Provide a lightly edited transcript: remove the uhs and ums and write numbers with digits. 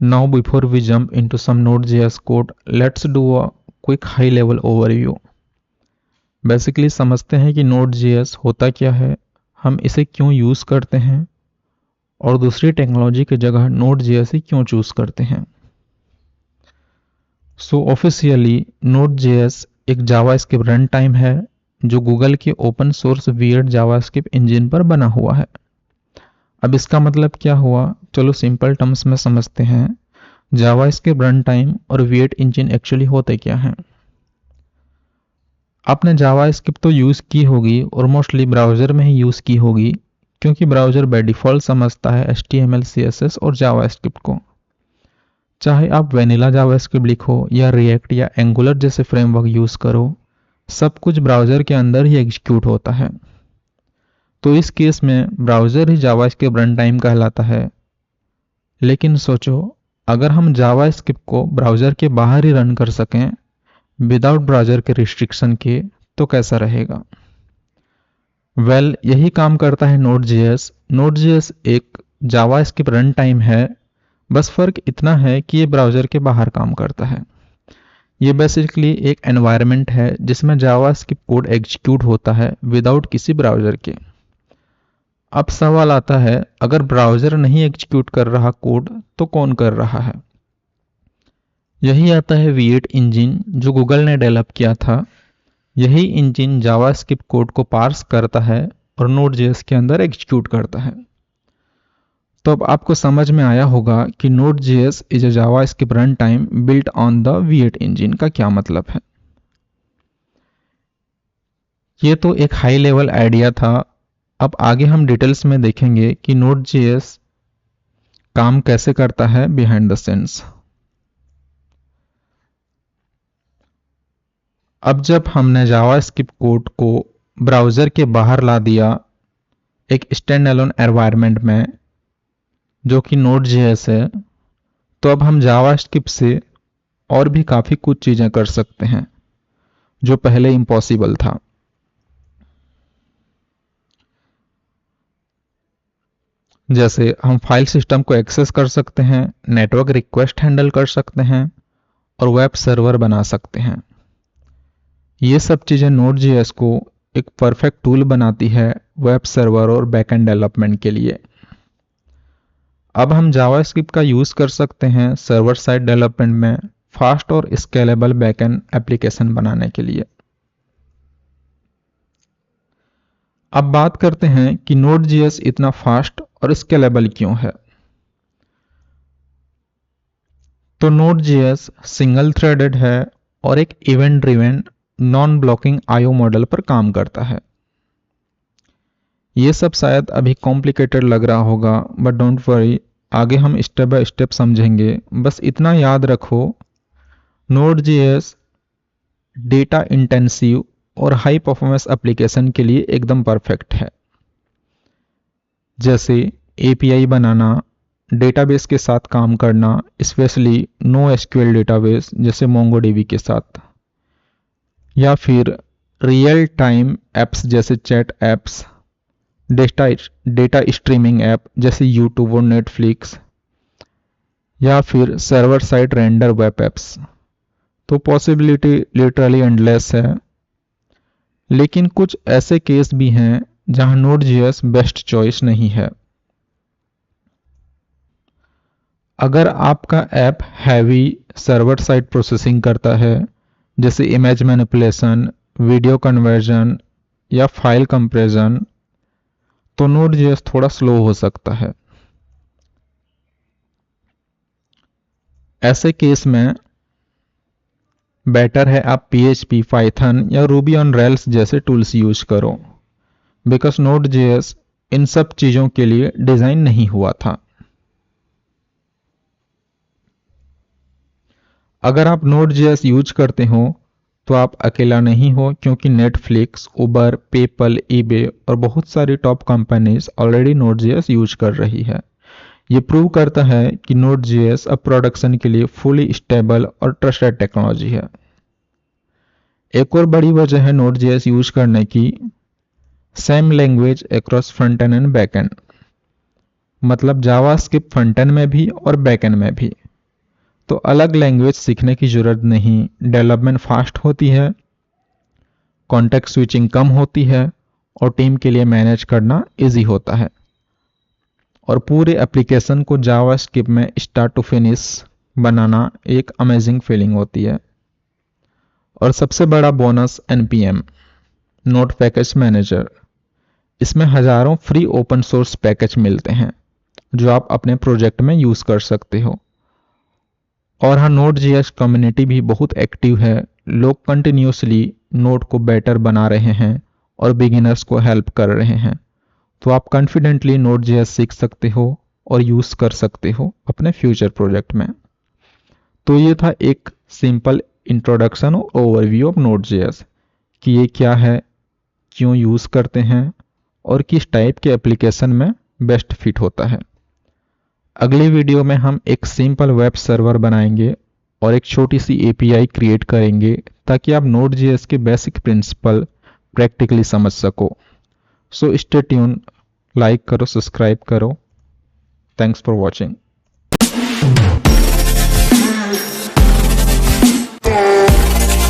Now before we jump into some Node.js code, let's do a quick high level overview. Basically समझते हैं कि Node.js होता क्या है, हम इसे क्यों यूज़ करते हैं और दूसरी टेक्नोलॉजी की जगह Node.js ही क्यों चूज़ करते हैं। सो ऑफिशियली Node.js एक जावास्क्रिप्ट रन टाइम है जो गूगल के open source weird JavaScript engine पर बना हुआ है। अब इसका मतलब क्या हुआ, चलो सिंपल टर्म्स में समझते हैं। जावास्क्रिप्ट रन टाइम और वियर्ड इंजन एक्चुअली होते क्या हैं। आपने जावास्क्रिप्ट तो यूज़ की होगी और मोस्टली ब्राउज़र में ही यूज़ की होगी, क्योंकि ब्राउज़र बाय डिफ़ॉल्ट समझता है HTML, CSS और जावास्क्रिप्ट को। चाहे आप वेनिला जावास्क्रिप्ट लिखो या रिएक्ट या एंगुलर जैसे फ्रेमवर्क यूज़ करो, सब कुछ ब्राउज़र के अंदर ही एग्जीक्यूट होता है। तो इस केस में ब्राउज़र ही जावास्क्रिप्ट रन टाइम कहलाता है। लेकिन सोचो, अगर हम जावास्क्रिप्ट को ब्राउज़र के बाहर ही रन कर सकें विदाउट ब्राउज़र के रिस्ट्रिक्शन के, तो कैसा रहेगा। यही काम करता है Node.js। Node.js एक जावास्क्रिप्ट रन टाइम है, बस फ़र्क इतना है कि ये ब्राउज़र के बाहर काम करता है। ये बेसिकली एक एनवायरनमेंट है जिसमें जावास्क्रिप्ट कोड एग्जीक्यूट होता है विदाउट किसी ब्राउज़र के। अब सवाल आता है, अगर ब्राउज़र नहीं एग्जीक्यूट कर रहा कोड तो कौन कर रहा है। यही आता है V8 इंजन जो गूगल ने डेवलप किया था। यही इंजन जावास्क्रिप्ट कोड को पार्स करता है और Node.js के अंदर एग्जीक्यूट करता है। तो अब आपको समझ में आया होगा कि Node.js is a JavaScript run time built on the V8 engine का क्या मतलब है। ये तो एक हाई लेवल आइडिया था। अब आगे हम डिटेल्स में देखेंगे कि Node.js काम कैसे करता है बिहाइंड द सीन्स। अब जब हमने जावास्क्रिप्ट कोड को ब्राउज़र के बाहर ला दिया एक स्टैंड अलोन एनवायरनमेंट में जो कि Node.js है, तो अब हम जावास्क्रिप्ट से और भी काफ़ी कुछ चीज़ें कर सकते हैं जो पहले इम्पॉसिबल था। जैसे हम फाइल सिस्टम को एक्सेस कर सकते हैं, नेटवर्क रिक्वेस्ट हैंडल कर सकते हैं और वेब सर्वर बना सकते हैं। ये सब चीज़ें Node.js को एक परफेक्ट टूल बनाती है वेब सर्वर और बैकएंड डेवलपमेंट के लिए। अब हम जावास्क्रिप्ट का यूज़ कर सकते हैं सर्वर साइड डेवलपमेंट में फास्ट और स्केलेबल बैकएंड एप्लीकेशन बनाने के लिए। अब बात करते हैं कि Node.js इतना फास्ट और स्केलेबल क्यों है। तो Node.js सिंगल थ्रेडेड है और एक event driven non blocking IO model पर काम करता है। ये सब शायद अभी कॉम्प्लिकेटेड लग रहा होगा, बट डोंट वरी, आगे हम स्टेप बाय स्टेप समझेंगे। बस इतना याद रखो, Node.js डेटा इंटेंसिव और हाई परफॉर्मेंस एप्लीकेशन के लिए एकदम परफेक्ट है। जैसे API बनाना, डेटाबेस के साथ काम करना, स्पेशली NoSQL डेटाबेस जैसे MongoDB के साथ, या फिर रियल टाइम एप्स जैसे chat apps, data streaming app जैसे यूट्यूब और नेटफ्लिक्स, या फिर server side render web apps. तो पॉसिबिलिटी लिटरली एंडलेस है। लेकिन कुछ ऐसे केस भी हैं जहां Node.js बेस्ट चॉइस नहीं है। अगर आपका app heavy server side processing करता है, जैसे इमेज मैनिपुलेशन, वीडियो कन्वर्जन या फाइल कंप्रेशन, तो Node.js थोड़ा स्लो हो सकता है। ऐसे केस में बेटर है आप PHP, पाइथन या रूबी ऑन रेल्स जैसे टूल्स यूज करो, बिकॉज Node.js इन सब चीज़ों के लिए डिज़ाइन नहीं हुआ था। अगर आप Node.js यूज करते हो तो आप अकेला नहीं हो, क्योंकि नेटफ्लिक्स, उबर, पेपल, ईबे और बहुत सारी top companies already Node.js use कर रही है। ये प्रूव करता है कि Node.js अब प्रोडक्शन के लिए फुली स्टेबल और ट्रस्टेड टेक्नोलॉजी है। एक और बड़ी वजह है Node.js यूज करने की, same language across front end back and. मतलब जावास्क्रिप्ट फ्रंट एंड में भी और बैक एंड में भी। तो अलग लैंग्वेज सीखने की ज़रूरत नहीं, डेवलपमेंट फास्ट होती है, कॉन्टेक्स्ट स्विचिंग कम होती है और टीम के लिए मैनेज करना इजी होता है। और पूरे एप्लीकेशन को जावास्क्रिप्ट में स्टार्ट टू फिनिश बनाना एक अमेजिंग फीलिंग होती है। और सबसे बड़ा bonus npm node package manager. इसमें हजारों फ्री ओपन सोर्स पैकेज मिलते हैं जो आप अपने प्रोजेक्ट में यूज कर सकते हो। और हाँ, Node.js कम्युनिटी भी बहुत एक्टिव है। लोग कंटिन्यूसली नोड को बेटर बना रहे हैं और बिगिनर्स को हेल्प कर रहे हैं। तो आप कॉन्फिडेंटली Node.js सीख सकते हो और यूज कर सकते हो अपने फ्यूचर प्रोजेक्ट में। तो ये था एक सिंपल इंट्रोडक्शन और ओवरव्यू ऑफ Node.js कि ये क्या है, क्यों यूज करते हैं और किस टाइप के एप्लीकेशन में बेस्ट फिट होता है। अगली वीडियो में हम एक सिंपल वेब सर्वर बनाएंगे और एक छोटी सी एपीआई क्रिएट करेंगे ताकि आप Node.js के बेसिक प्रिंसिपल प्रैक्टिकली समझ सको। सो स्टे ट्यून, लाइक करो, सब्सक्राइब करो। Thanks for watching.